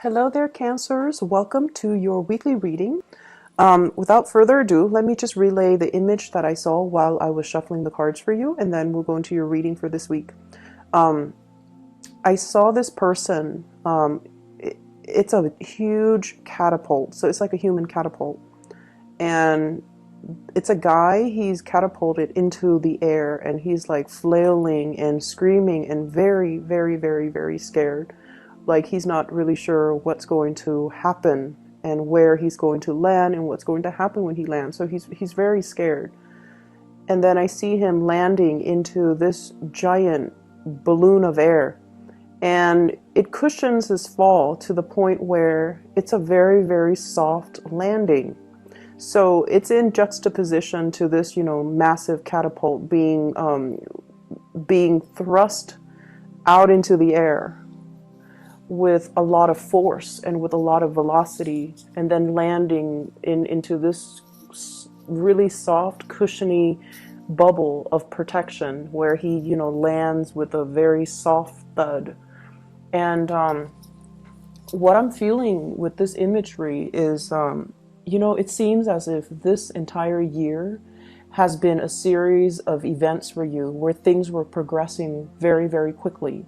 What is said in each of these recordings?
Hello there, Cancers. Welcome to your weekly reading. Without further ado, let me just relay the image that I saw while I was shuffling the cards for you, and then we'll go into your reading for this week. I saw this person. It's a huge catapult, so it's like a human catapult. And it's a guy, he's catapulted into the air, and he's like flailing and screaming and very, very, very, very scared. Like he's not really sure what's going to happen and where he's going to land and what's going to happen when he lands. So he's very scared. And then I see him landing into this giant balloon of air. And it cushions his fall to the point where it's a very, very soft landing. So it's in juxtaposition to this, massive catapult being thrust out into the air with a lot of force and with a lot of velocity, and then landing into this really soft, cushiony bubble of protection where he, lands with a very soft thud. And what I'm feeling with this imagery is, it seems as if this entire year has been a series of events for you where things were progressing very, very quickly.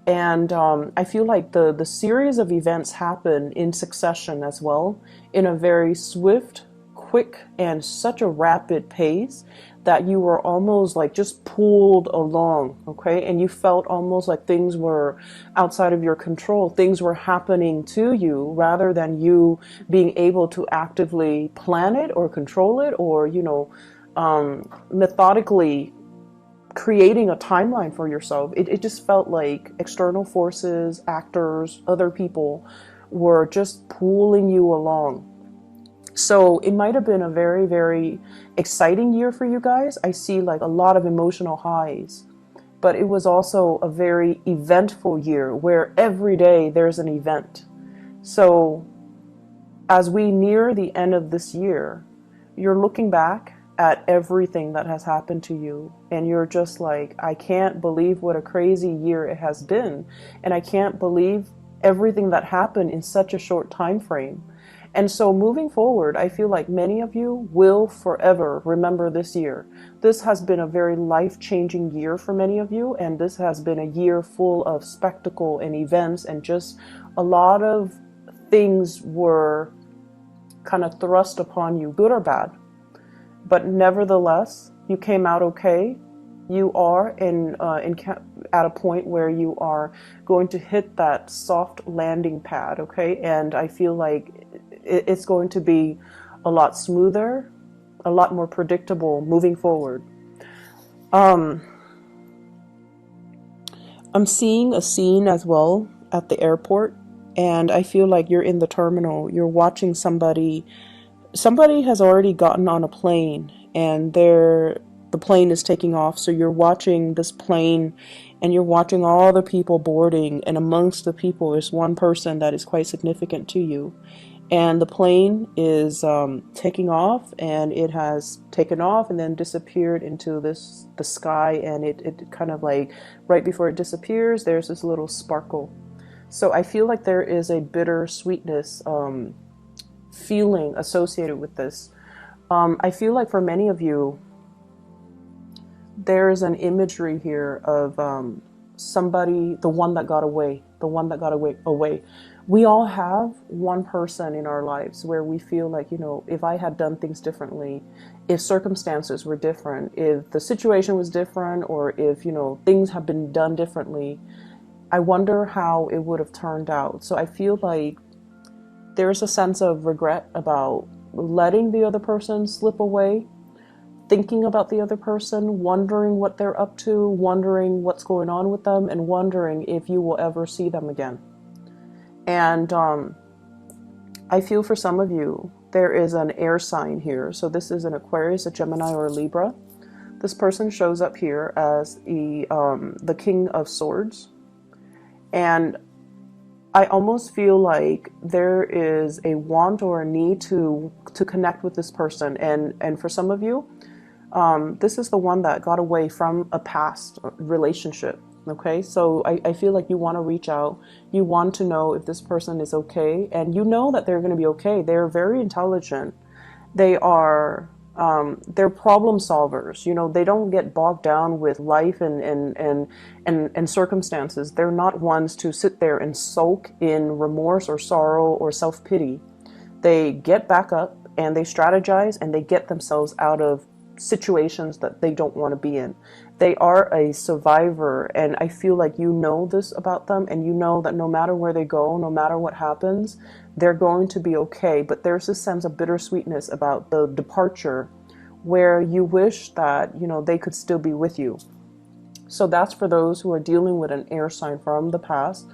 And I feel like the series of events happen in succession as well, in a very swift, quick, and such a rapid pace that you were almost like just pulled along, okay? And you felt almost like things were outside of your control. Things were happening to you rather than you being able to actively plan it or control it or, methodically creating a timeline for yourself. It just felt like external forces, actors, other people were just pulling you along. So it might have been a very, very exciting year for you guys. I see like a lot of emotional highs, but it was also a very eventful year where every day there's an event. So as we near the end of this year, you're looking back at everything that has happened to you, and you're just like, I can't believe what a crazy year it has been, and I can't believe everything that happened in such a short time frame. And so moving forward, I feel like many of you will forever remember this year. This has been a very life-changing year for many of you, and this has been a year full of spectacle and events, and just a lot of things were kind of thrust upon you, good or bad. But nevertheless, you came out okay. You are at a point where you are going to hit that soft landing pad, okay? And I feel like it's going to be a lot smoother, a lot more predictable moving forward. I'm seeing a scene as well at the airport, and I feel like you're in the terminal. You're watching somebody has already gotten on a plane, and the plane is taking off. So you're watching this plane and you're watching all the people boarding, and amongst the people is one person that is quite significant to you. And the plane is taking off, and it has taken off and then disappeared into the sky, and it kind of like right before it disappears, there's this little sparkle. So I feel like there is a bitter sweetness feeling associated with this. I feel like for many of you, there's an imagery here of somebody, the one that got away. We all have one person in our lives where we feel like, if I had done things differently, if circumstances were different, if the situation was different, or if, things have been done differently, I wonder how it would have turned out. So I feel like there's a sense of regret about letting the other person slip away, thinking about the other person, wondering what they're up to, wondering what's going on with them, and wondering if you will ever see them again. And I feel for some of you, there is an air sign here. So this is an Aquarius, a Gemini, or a Libra. This person shows up here as the King of Swords. And I almost feel like there is a want or a need to connect with this person. And for some of you, this is the one that got away from a past relationship. Okay, so I feel like you want to reach out. You want to know if this person is okay, and you know that they're going to be okay. They're very intelligent. They are they're problem solvers. You know, they don't get bogged down with life and circumstances. They're not ones to sit there and sulk in remorse or sorrow or self-pity. They get back up and they strategize and they get themselves out of situations that they don't want to be in. They are a survivor, and I feel like you know this about them, and you know that no matter where they go, no matter what happens, they're going to be okay. But there's this sense of bittersweetness about the departure where you wish that, you know, they could still be with you. So that's for those who are dealing with an air sign from the past,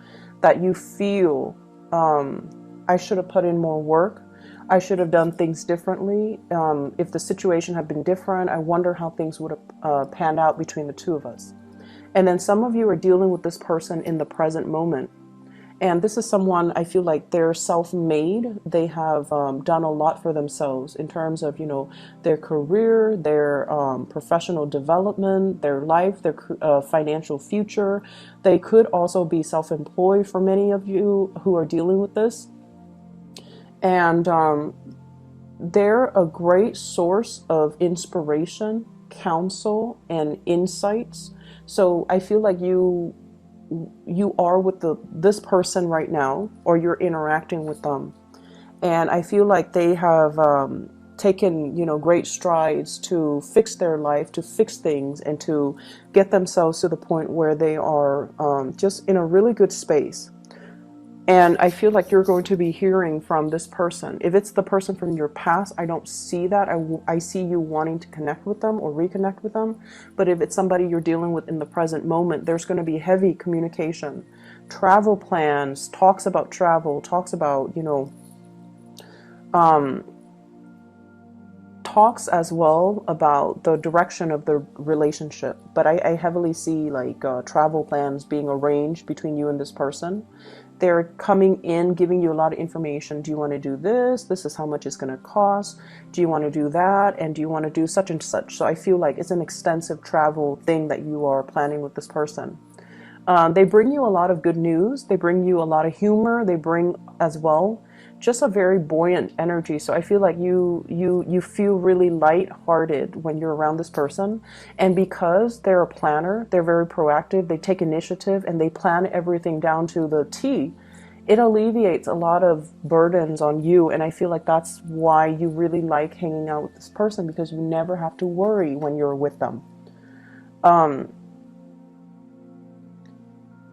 that you feel, I should have put in more work. I should have done things differently. If the situation had been different, I wonder how things would have panned out between the two of us. And then some of you are dealing with this person in the present moment. And this is someone, I feel like they're self-made. They have done a lot for themselves in terms of, you know, their career, their professional development, their life, their financial future. They could also be self-employed for many of you who are dealing with this. And they're a great source of inspiration, counsel, and insights. So I feel like you are with this person right now, or you're interacting with them, and I feel like they have taken, you know, great strides to fix their life, to fix things, and to get themselves to the point where they are just in a really good space. And I feel like you're going to be hearing from this person. If it's the person from your past, I don't see that. I see you wanting to connect with them or reconnect with them. But if it's somebody you're dealing with in the present moment, there's going to be heavy communication, travel plans, talks about travel, talks about, you know, talks as well about the direction of the relationship. But I heavily see like travel plans being arranged between you and this person. They're coming in, giving you a lot of information. Do you want to do this? This is how much it's going to cost. Do you want to do that? And do you want to do such and such? So I feel like it's an extensive travel thing that you are planning with this person. They bring you a lot of good news. They bring you a lot of humor. They bring as well just a very buoyant energy. So I feel like you feel really light-hearted when you're around this person. And because they're a planner, they're very proactive, they take initiative, and they plan everything down to the T, it alleviates a lot of burdens on you. And I feel like that's why you really like hanging out with this person, because you never have to worry when you're with them.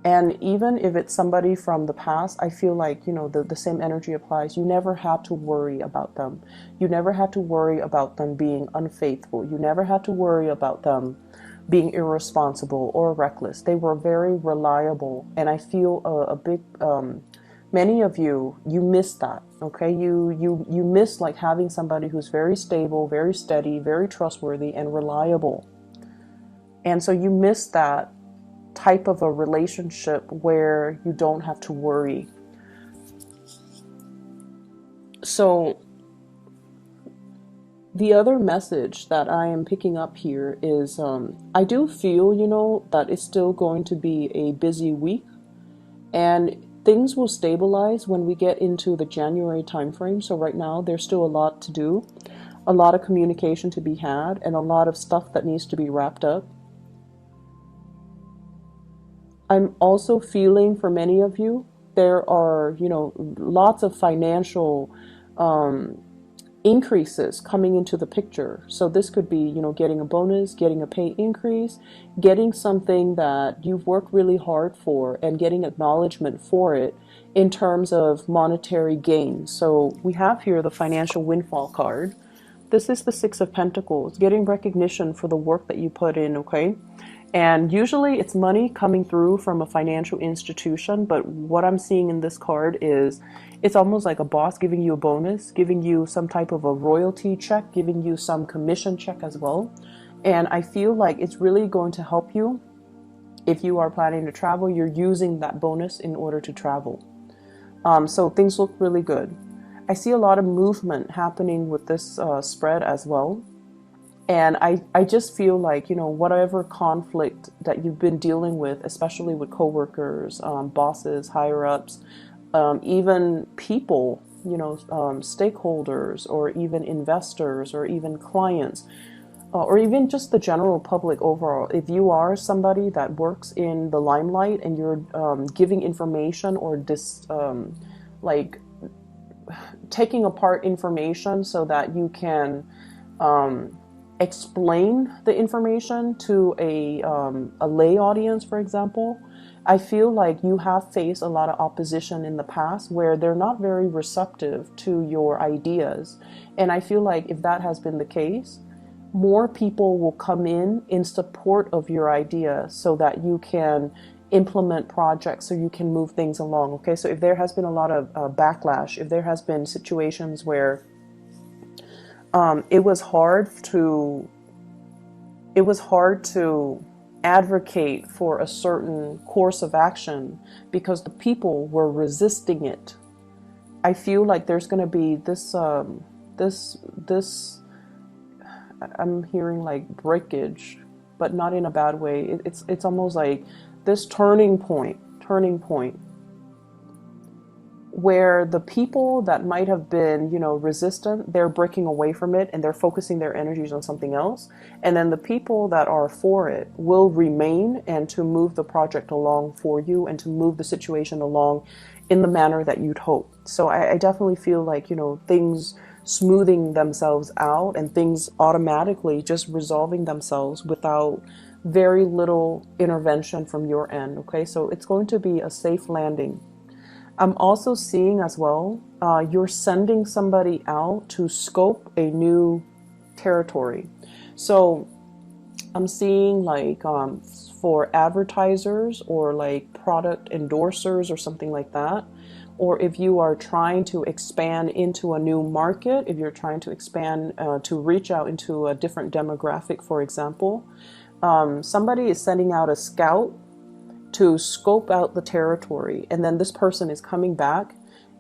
And even if it's somebody from the past, I feel like, you know, the same energy applies. You never had to worry about them. You never had to worry about them being unfaithful. You never had to worry about them being irresponsible or reckless. They were very reliable. And I feel a big, many of you miss that, okay? You miss like having somebody who's very stable, very steady, very trustworthy, and reliable. And so you miss that type of a relationship where you don't have to worry. So the other message that I am picking up here is I do feel, you know, that it's still going to be a busy week, and things will stabilize when we get into the January timeframe. So right now there's still a lot to do, a lot of communication to be had, and a lot of stuff that needs to be wrapped up. I'm also feeling for many of you, there are, you know, lots of financial increases coming into the picture. So this could be, you know, getting a bonus, getting a pay increase, getting something that you've worked really hard for, and getting acknowledgement for it in terms of monetary gain. So we have here the financial windfall card. This is the Six of Pentacles, getting recognition for the work that you put in, okay? And usually it's money coming through from a financial institution, but what I'm seeing in this card is it's almost like a boss giving you a bonus, giving you some type of a royalty check, giving you some commission check as well. And I feel like it's really going to help you. If you are planning to travel, you're using that bonus in order to travel. So things look really good. I see a lot of movement happening with this spread as well. And I just feel like, you know, whatever conflict that you've been dealing with, especially with coworkers, bosses, higher ups, even people, you know, stakeholders, or even investors, or even clients, or even just the general public overall. If you are somebody that works in the limelight and you're giving information, or like taking apart information so that you can explain the information to a lay audience, for example, I feel like you have faced a lot of opposition in the past where they're not very receptive to your ideas. And I feel like if that has been the case, more people will come in support of your idea so that you can implement projects, so you can move things along. Okay, so if there has been a lot of backlash, if there has been situations where it was hard to advocate for a certain course of action because the people were resisting it, I feel like there's going to be this I'm hearing like breakage, but not in a bad way. It's almost like this turning point where the people that might have been, you know, resistant, they're breaking away from it and they're focusing their energies on something else. And then the people that are for it will remain and to move the project along for you and to move the situation along in the manner that you'd hope. So I definitely feel like, you know, things smoothing themselves out and things automatically just resolving themselves without very little intervention from your end. Okay, so it's going to be a safe landing. I'm also seeing as well, you're sending somebody out to scope a new territory. So I'm seeing like for advertisers or like product endorsers or something like that. Or if you are trying to expand into a new market, if you're trying to expand to reach out into a different demographic, for example, somebody is sending out a scout to scope out the territory. And then this person is coming back,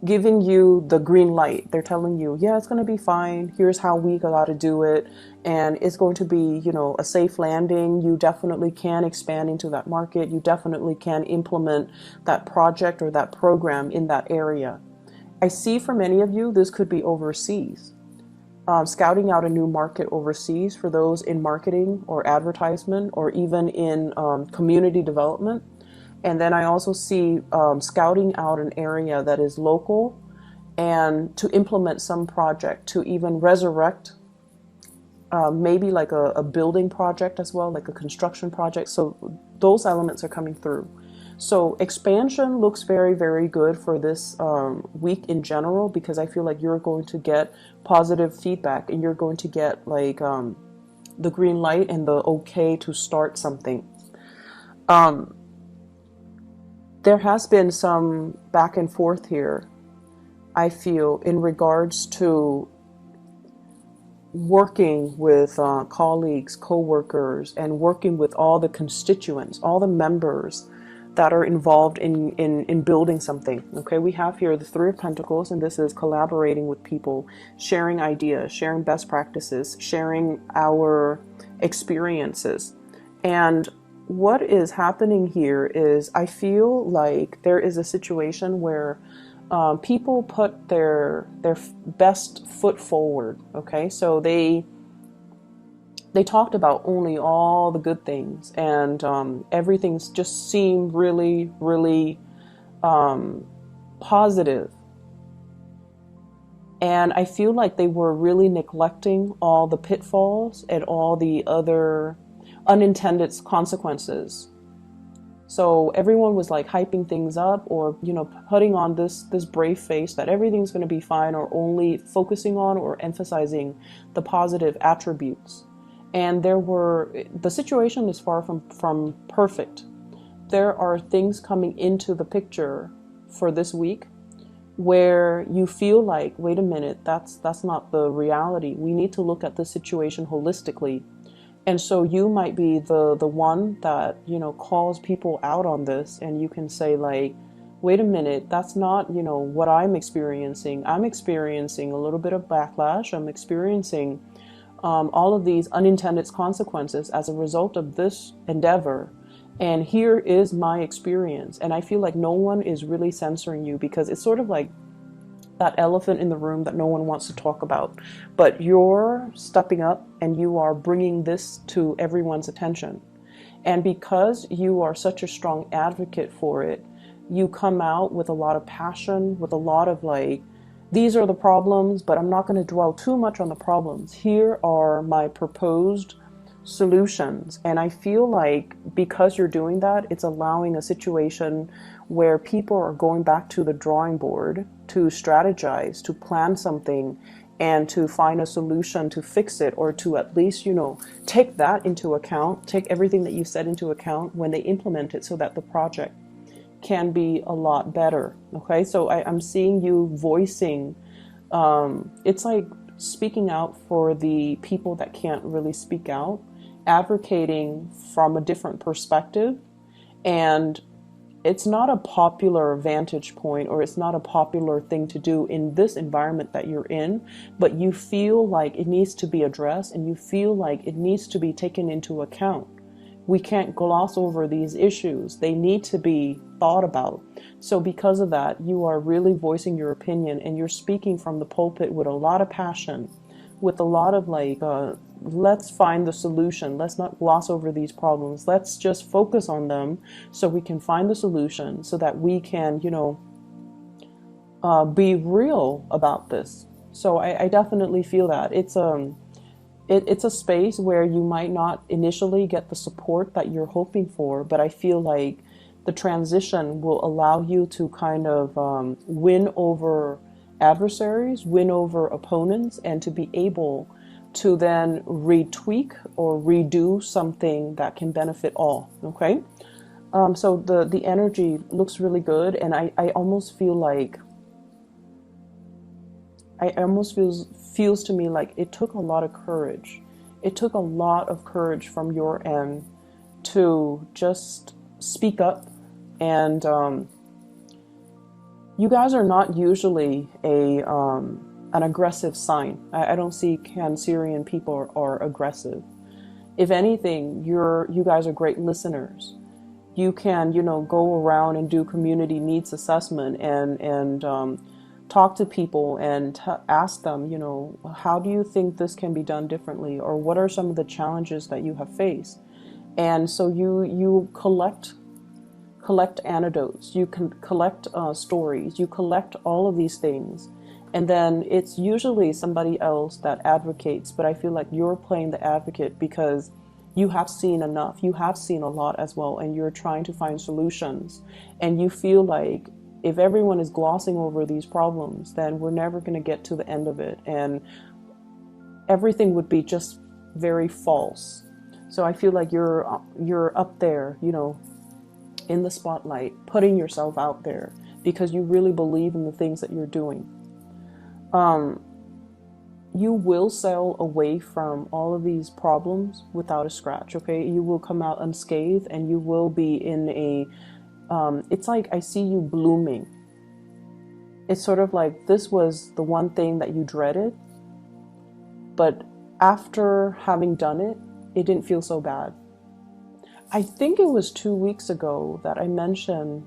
giving you the green light. They're telling you, yeah, it's going to be fine. Here's how we got to do it. And it's going to be, you know, a safe landing. You definitely can expand into that market. You definitely can implement that project or that program in that area. I see for many of you, this could be overseas. Scouting out a new market overseas for those in marketing or advertisement or even in community development. And then I also see scouting out an area that is local and to implement some project to even resurrect maybe like a building project as well, like a construction project. So those elements are coming through. So expansion looks very, very good for this week in general, because I feel like you're going to get positive feedback and you're going to get like the green light and the okay to start something. There has been some back and forth here, I feel, in regards to working with colleagues, co-workers, and working with all the constituents, all the members that are involved in building something. Okay, we have here the Three of Pentacles, and this is collaborating with people, sharing ideas, sharing best practices, sharing our experiences. And what is happening here is I feel like there is a situation where people put their best foot forward. Okay, so they talked about only all the good things, and everything's just seemed really, really positive. And I feel like they were really neglecting all the pitfalls and all the other unintended consequences. So everyone was like hyping things up, or, you know, putting on this brave face that everything's going to be fine, or only focusing on or emphasizing the positive attributes. And the situation is far from perfect. There are things coming into the picture for this week where you feel like, wait a minute, that's not the reality. We need to look at the situation holistically. And so you might be the one that, you know, calls people out on this, and you can say like, wait a minute, that's not, you know, what I'm experiencing. I'm experiencing a little bit of backlash. I'm experiencing all of these unintended consequences as a result of this endeavor. And here is my experience. And I feel like no one is really censoring you, because it's sort of like that elephant in the room that no one wants to talk about. But you're stepping up and you are bringing this to everyone's attention. And because you are such a strong advocate for it, you come out with a lot of passion, with a lot of like, these are the problems, but I'm not going to dwell too much on the problems. Here are my proposed solutions. And I feel like because you're doing that, it's allowing a situation where people are going back to the drawing board to strategize, to plan something, and to find a solution to fix it, or to at least, take that into account, take everything that you said into account when they implement it, so that the project can be a lot better. Okay, so I'm seeing you voicing, it's like speaking out for the people that can't really speak out, advocating from a different perspective. And it's not a popular vantage point, or it's not a popular thing to do in this environment that you're in, but you feel like it needs to be addressed, and you feel like it needs to be taken into account. We can't gloss over these issues. They need to be thought about. So because of that, you are really voicing your opinion, and you're speaking from the pulpit with a lot of passion, with a lot of like, let's find the solution. Let's not gloss over these problems. Let's just focus on them so we can find the solution, so that we can, be real about this. So I definitely feel that. It's a space where you might not initially get the support that you're hoping for, but I feel like the transition will allow you to kind of win over adversaries, win over opponents, and to be able to then retweak or redo something that can benefit all. Okay, so the energy looks really good, and I almost feel like, feels to me like it took a lot of courage. It took a lot of courage from your end to just speak up. And you guys are not usually an aggressive sign. I don't see Cancerian people are aggressive. If anything, you guys are great listeners. You can, go around and do community needs assessment, and talk to people and ask them, how do you think this can be done differently? Or what are some of the challenges that you have faced? And so you collect anecdotes, you can collect stories, you collect all of these things. And then it's usually somebody else that advocates, but I feel like you're playing the advocate because you have seen enough, you have seen a lot as well, and you're trying to find solutions. And you feel like if everyone is glossing over these problems, then we're never going to get to the end of it, and everything would be just very false. So I feel like you're up there, in the spotlight, putting yourself out there because you really believe in the things that you're doing. You will sail away from all of these problems without a scratch, okay? You will come out unscathed, and you will be in a, it's like I see you blooming. It's sort of like this was the one thing that you dreaded, but after having done it, it didn't feel so bad. I think it was 2 weeks ago that I mentioned,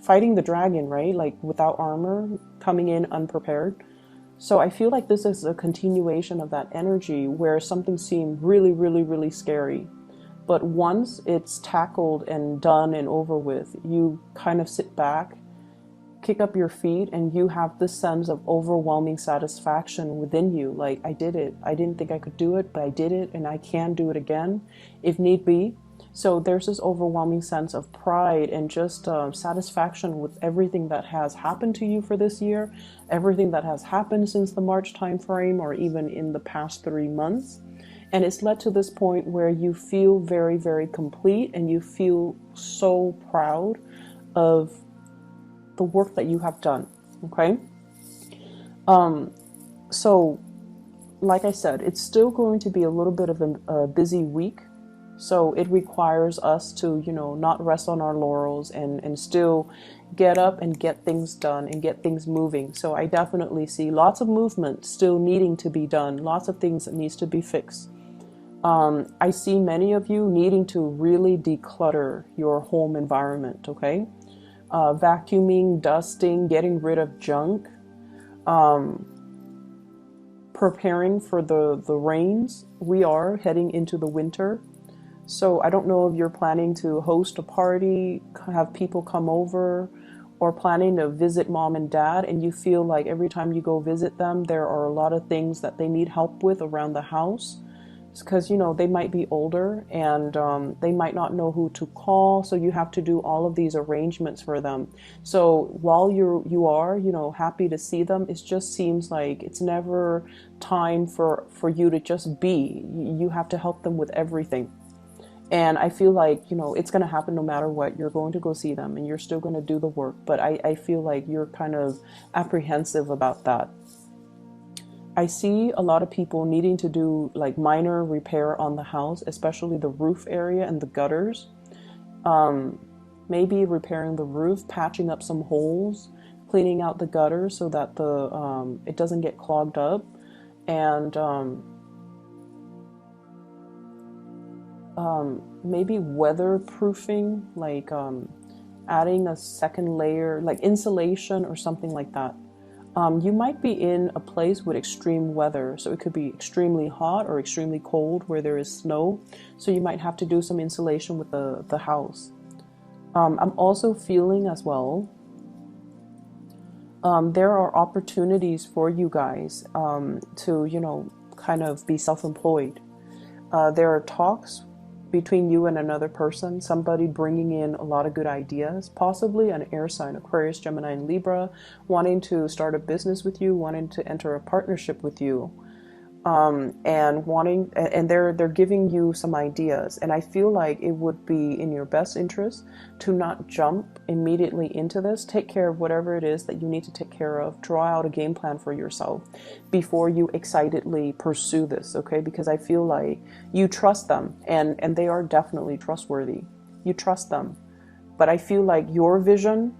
fighting the dragon, right? Like without armor, coming in unprepared. So I feel like this is a continuation of that energy where something seemed really, really, really scary. But once it's tackled and done and over with, you kind of sit back, kick up your feet, and you have this sense of overwhelming satisfaction within you. Like, I did it. I didn't think I could do it, but I did it, and I can do it again if need be. So there's this overwhelming sense of pride and just satisfaction with everything that has happened to you for this year, everything that has happened since the March timeframe, or even in the past 3 months. And it's led to this point where you feel very, very complete, and you feel so proud of the work that you have done. Okay. So like I said, it's still going to be a little bit of a busy week. So it requires us to, you know, not rest on our laurels and still get up and get things done and get things moving. So I definitely see lots of movement still needing to be done, lots of things that needs to be fixed. I see many of you needing to really declutter your home environment, okay? Vacuuming, dusting, getting rid of junk, preparing for the rains. We are heading into the winter. So I don't know if you're planning to host a party, have people come over, or planning to visit mom and dad, and you feel like every time you go visit them, there are a lot of things that they need help with around the house. Because, you know, they might be older and they might not know who to call, so you have to do all of these arrangements for them. So while you are, you know, happy to see them, it just seems like it's never time for you to just be. You have to help them with everything. And I feel like, you know, it's going to happen no matter what. You're going to go see them and you're still going to do the work. But I feel like you're kind of apprehensive about that. I see a lot of people needing to do like minor repair on the house, especially the roof area and the gutters. Maybe repairing the roof, patching up some holes, cleaning out the gutters so that it doesn't get clogged up. And maybe weatherproofing, like adding a second layer, like insulation or something like that. You might be in a place with extreme weather, so it could be extremely hot or extremely cold where there is snow, so you might have to do some insulation with the house. I'm also feeling as well, there are opportunities for you guys to, you know, kind of be self-employed. There are talks between you and another person, somebody bringing in a lot of good ideas, possibly an air sign, Aquarius, Gemini, and Libra, wanting to start a business with you, wanting to enter a partnership with you. And they're giving you some ideas, and I feel like it would be in your best interest to not jump immediately into this. Take care of whatever it is that you need to take care of. Draw out a game plan for yourself before you excitedly pursue this, okay? Because I feel like you trust them, and they are definitely trustworthy. You trust them, but I feel like your vision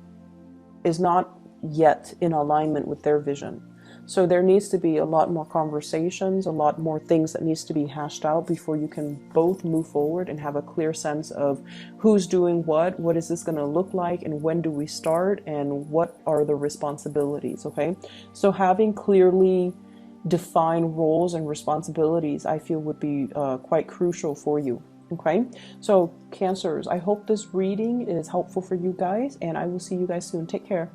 is not yet in alignment with their vision. So there needs to be a lot more conversations, a lot more things that needs to be hashed out before you can both move forward and have a clear sense of who's doing what is this going to look like, and when do we start, and what are the responsibilities, okay? So having clearly defined roles and responsibilities, I feel would be quite crucial for you. Okay, so Cancers, I hope this reading is helpful for you guys, and I will see you guys soon. Take care.